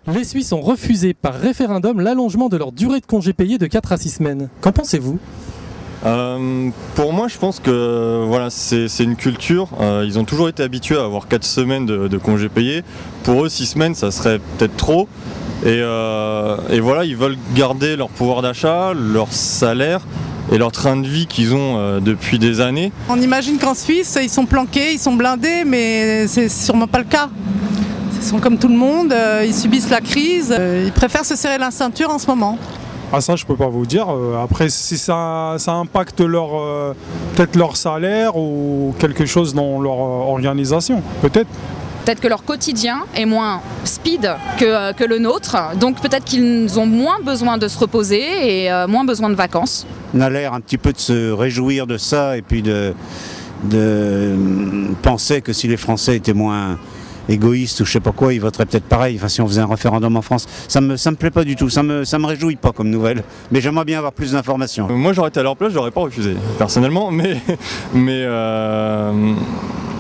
Les Suisses ont refusé par référendum l'allongement de leur durée de congé payé de 4 à 6 semaines. Qu'en pensez-vous ? Pour moi, je pense que voilà, c'est une culture. Ils ont toujours été habitués à avoir 4 semaines de congés payés. Pour eux, 6 semaines, ça serait peut-être trop. Et voilà, ils veulent garder leur pouvoir d'achat, leur salaire et leur train de vie qu'ils ont depuis des années. On imagine qu'en Suisse, ils sont planqués, ils sont blindés, mais c'est sûrement pas le cas. Ils sont comme tout le monde, ils subissent la crise, ils préfèrent se serrer la ceinture en ce moment. Ah ça je peux pas vous dire, après si ça impacte peut-être leur salaire ou quelque chose dans leur organisation, peut-être. Peut-être que leur quotidien est moins speed que le nôtre, donc peut-être qu'ils ont moins besoin de se reposer et moins besoin de vacances. On a l'air un petit peu de se réjouir de ça et puis de penser que si les Français étaient moins égoïstes ou je sais pas quoi, ils voteraient peut-être pareil. Enfin, si on faisait un référendum en France, ça me plaît pas du tout, ça me réjouit pas comme nouvelle. Mais j'aimerais bien avoir plus d'informations. Moi, j'aurais été à leur place, j'aurais pas refusé personnellement, mais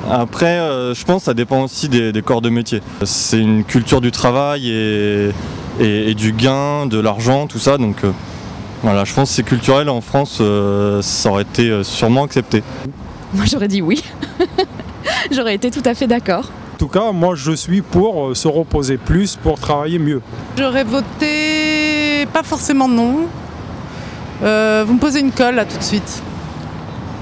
après, je pense que ça dépend aussi des corps de métier. C'est une culture du travail et du gain, de l'argent, tout ça. Donc voilà, je pense que c'est culturel en France, ça aurait été sûrement accepté. Moi, j'aurais dit oui. J'aurais été tout à fait d'accord. En tout cas, moi je suis pour se reposer plus, pour travailler mieux. J'aurais voté pas forcément non. Vous me posez une colle là tout de suite.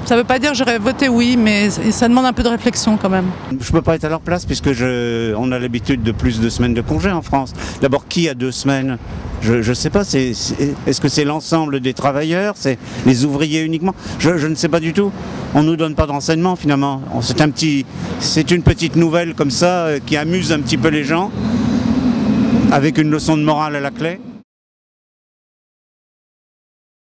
Ça veut pas dire que j'aurais voté oui, mais ça demande un peu de réflexion quand même. Je peux pas être à leur place puisque on a l'habitude de plus de semaines de congé en France. D'abord, qui a 2 semaines ? Je ne sais pas, est-ce que c'est l'ensemble des travailleurs, c'est les ouvriers uniquement ? Je ne sais pas du tout. On ne nous donne pas de renseignements finalement. C'est une petite nouvelle comme ça qui amuse un petit peu les gens, avec une leçon de morale à la clé.